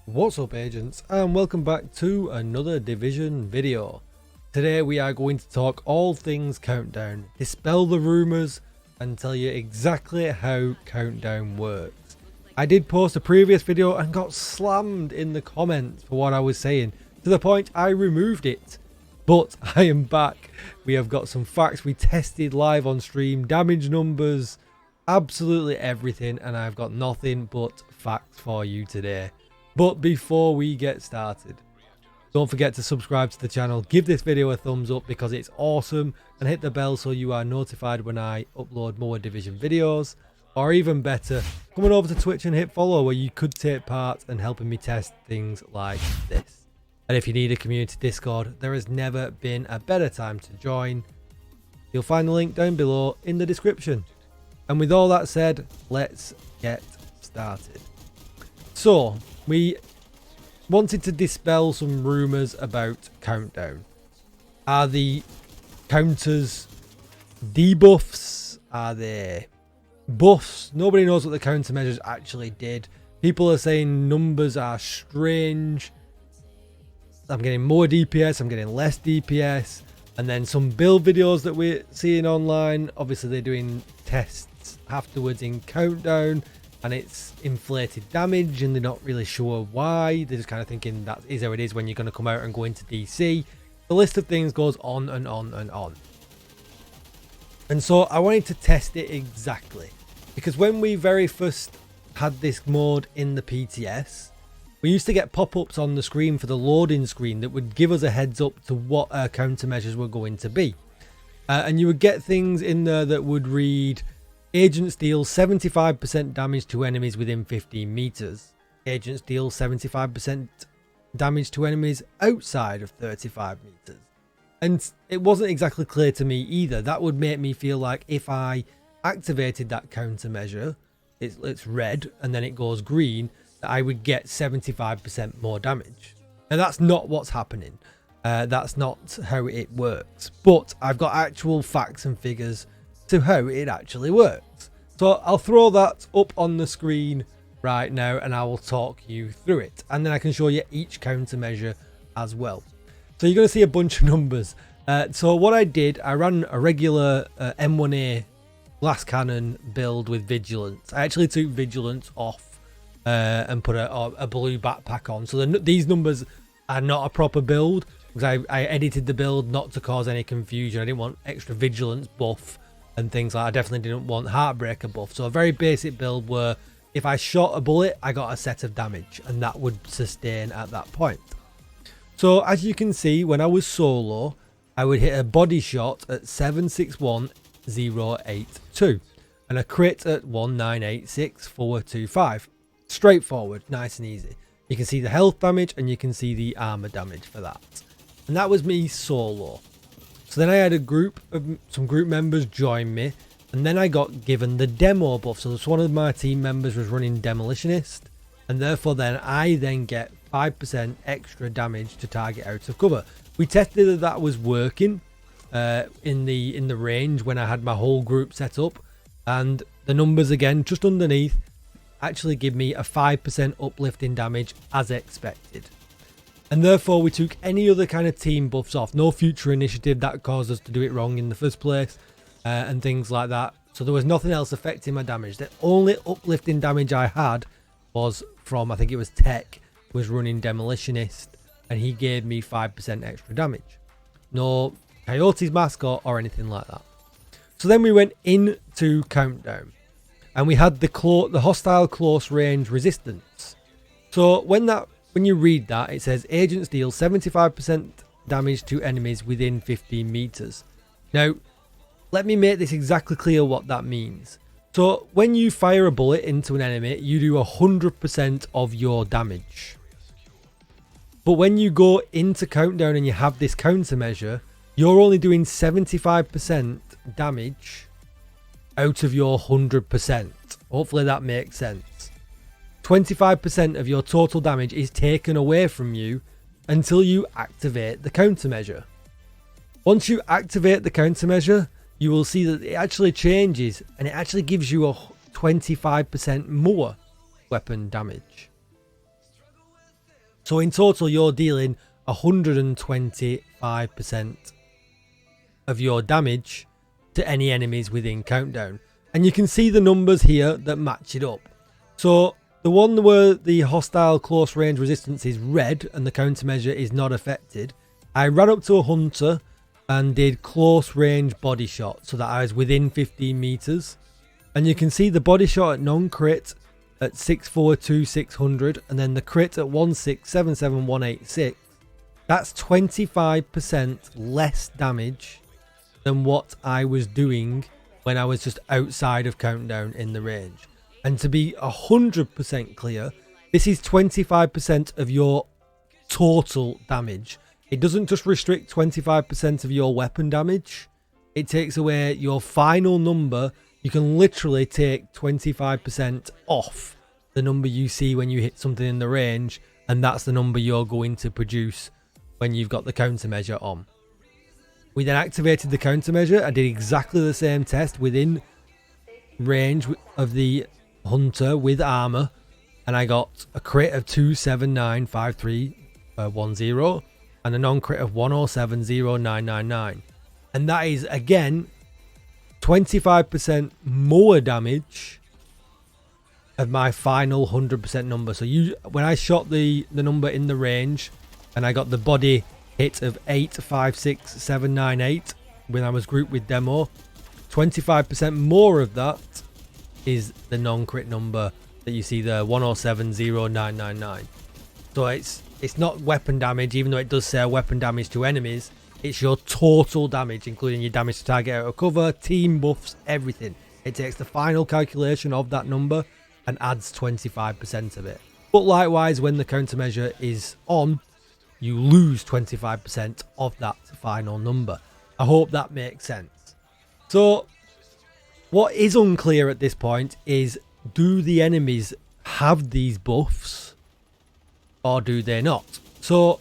What's up, agents, and welcome back to another Division video. Today we are going to talk all things Countdown, dispel the rumours and tell you exactly how Countdown works. I did post a previous video and got slammed in the comments for what I was saying, to the point I removed it. But I am back. We have got some facts we tested live on stream, damage numbers, absolutely everything, and I've got nothing but facts for you today. But before we get started, don't forget to subscribe to the channel, give this video a thumbs up because it's awesome, and hit the bell so you are notified when I upload more Division videos. Or even better, come on over to Twitch and hit follow, where you could take part in helping me test things like this. And if you need a community Discord, there has never been a better time to join. You'll find the link down below in the description. And with all that said, let's get started. So, we wanted to dispel some rumours about Countdown. Are the counters debuffs? Are they buffs? Nobody knows what the countermeasures actually did. People are saying numbers are strange. I'm getting more DPS, I'm getting less DPS. And then some build videos that we're seeing online, obviously they're doing tests afterwards in Countdown. And it's inflated damage and they're not really sure why. They're just kind of thinking that is how it is when you're going to come out and go into DC. The list of things goes on and on and on. And so I wanted to test it exactly. Because when we very first had this mode in the PTS, we used to get pop-ups on the screen for the loading screen that would give us a heads up to what our countermeasures were going to be. And you would get things in there that would read: Agents deal 75% damage to enemies within 15 meters. Agents deal 75% damage to enemies outside of 35 meters. And it wasn't exactly clear to me either. That would make me feel like if I activated that countermeasure, it's red and then it goes green, that I would get 75% more damage. Now that's not what's happening. That's not how it works. But I've got actual facts and figures to how it actually works. So I'll throw that up on the screen right now and I will talk you through it, and then I can show you each countermeasure as well. So you're going to see a bunch of numbers. So what I did, I ran a regular M1A glass cannon build with Vigilance. I actually took Vigilance off and put a blue backpack on. So these numbers are not a proper build, because I edited the build not to cause any confusion. I didn't want extra Vigilance buff and things like that. I definitely didn't want HEARTBREAKER buff. So a very basic build where if I shot a bullet, I got a set of damage, and that would sustain at that point. So as you can see, when I was solo, I would hit a body shot at 761082 and a crit at 1986425. Straightforward, nice and easy. You can see the health damage and you can see the armor damage for that. And that was me solo. So then I had some group members join me, and then I got given the demo buff. So one of my team members was running Demolitionist, and therefore then I get 5% extra damage to target out of cover. We tested that was working in the range when I had my whole group set up, and the numbers again just underneath actually give me a 5% uplift in damage as expected. And therefore we took any other kind of team buffs off. No future initiative that caused us to do it wrong in the first place, and things like that. So there was nothing else affecting my damage. The only uplifting damage I had was from, I think it was Tech, was running Demolitionist, and he gave me 5% extra damage. No Coyote's mask or anything like that. So then we went into Countdown, and we had the hostile close range resistance. So when you read that, it says agents deal 75% damage to enemies within 15 meters. Now, let me make this exactly clear what that means. So when you fire a bullet into an enemy, you do 100% of your damage. But when you go into Countdown and you have this countermeasure, you're only doing 75% damage out of your 100%. Hopefully that makes sense. 25% of your total damage is taken away from you until you activate the countermeasure. Once you activate the countermeasure, you will see that it actually changes, and it actually gives you a 25% more weapon damage. So in total, you're dealing 125% of your damage to any enemies within countdown. And you can see the numbers here that match it up. So the one where the hostile close range resistance is red and the countermeasure is not affected, I ran up to a hunter and did close range body shot so that I was within 15 meters. And you can see the body shot at non-crit at 642,600 and then the crit at 1677186. That's 25% less damage than what I was doing when I was just outside of countdown in the range. And to be 100% clear, this is 25% of your total damage. It doesn't just restrict 25% of your weapon damage. It takes away your final number. You can literally take 25% off the number you see when you hit something in the range, and that's the number you're going to produce when you've got the countermeasure on. We then activated the countermeasure. I did exactly the same test within range of the hunter with armor, and I got a crit of 2795310 and a non-crit of 1070,999, and that is again 25% more damage of my final 100% number. So when I shot the number in the range and I got the body hit of 856798 when I was grouped with demo, 25% more of that is the non-crit number that you see there, 1070,999. So it's not weapon damage, even though it does say weapon damage to enemies. It's your total damage, including your damage to target out of cover, team buffs, everything. It takes the final calculation of that number and adds 25% of it. But likewise, when the countermeasure is on, you lose 25% of that final number. I hope that makes sense. So what is unclear at this point is, do the enemies have these buffs or do they not? So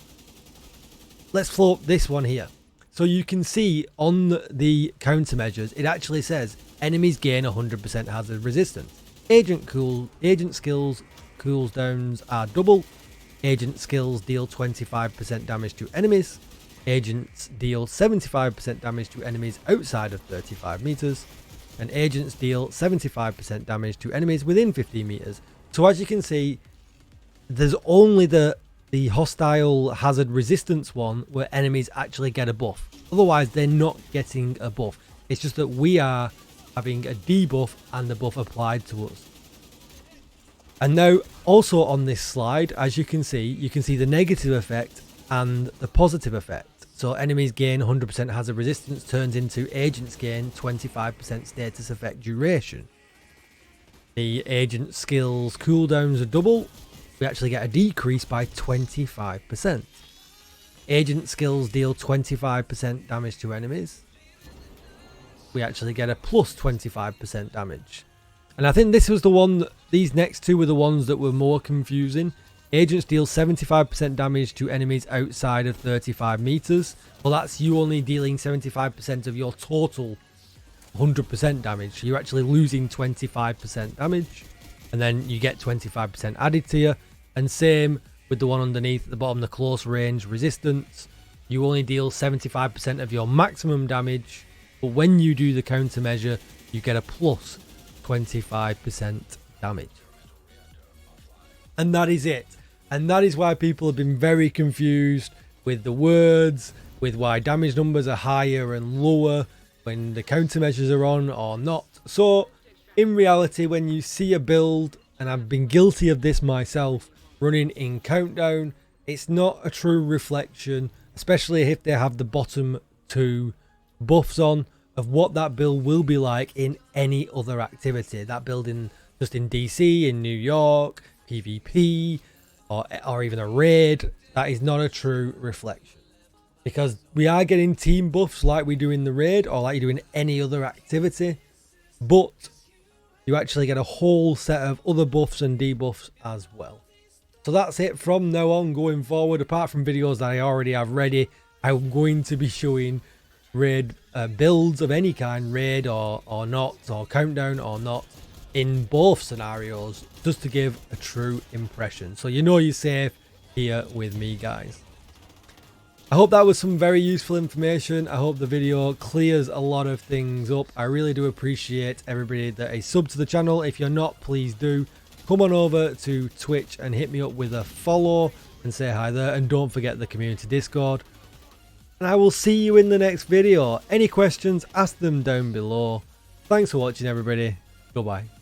let's float this one here. So you can see on the countermeasures, it actually says enemies gain 100% hazard resistance. Agent skills cooldowns are double. Agent skills deal 25% damage to enemies. Agents deal 75% damage to enemies outside of 35 meters. And agents deal 75% damage to enemies within 15 meters. So as you can see, there's only the hostile hazard resistance one where enemies actually get a buff. Otherwise, they're not getting a buff. It's just that we are having a debuff and the buff applied to us. And now, also on this slide, as you can see the negative effect and the positive effect. So enemies gain 100% hazard resistance turns into agents gain 25% status effect duration. The agent skills cooldowns are double. We actually get a decrease by 25%. Agent skills deal 25% damage to enemies. We actually get a plus 25% damage. And I think this was the one, these next two were the ones that were more confusing. Agents deal 75% damage to enemies outside of 35 meters. Well, that's you only dealing 75% of your total 100% damage. You're actually losing 25% damage. And then you get 25% added to you. And same with the one underneath at the bottom, the close range resistance. You only deal 75% of your maximum damage. But when you do the countermeasure, you get a plus 25% damage. And that is it. And that is why people have been very confused with the words, with why damage numbers are higher and lower when the countermeasures are on or not. So in reality, when you see a build, and I've been guilty of this myself, running in countdown, it's not a true reflection, especially if they have the bottom two buffs on, of what that build will be like in any other activity. That build in just in DC, in New York, PvP, or even a raid, that is not a true reflection. Because we are getting team buffs like we do in the raid, or like you do in any other activity, but you actually get a whole set of other buffs and debuffs as well. So that's it from now on going forward. Apart from videos that I already have ready, I'm going to be showing raid builds of any kind, raid or not, or countdown or not, in both scenarios, just to give a true impression. So you know you're safe, here with me, guys. I hope that was some very useful information. I hope the video clears a lot of things up. I really do appreciate everybody that is subbed to the channel. If you're not, please do come on over to Twitch and hit me up with a follow and say hi there. And don't forget the community Discord. And I will see you in the next video. Any questions, ask them down below. Thanks for watching, everybody. Goodbye.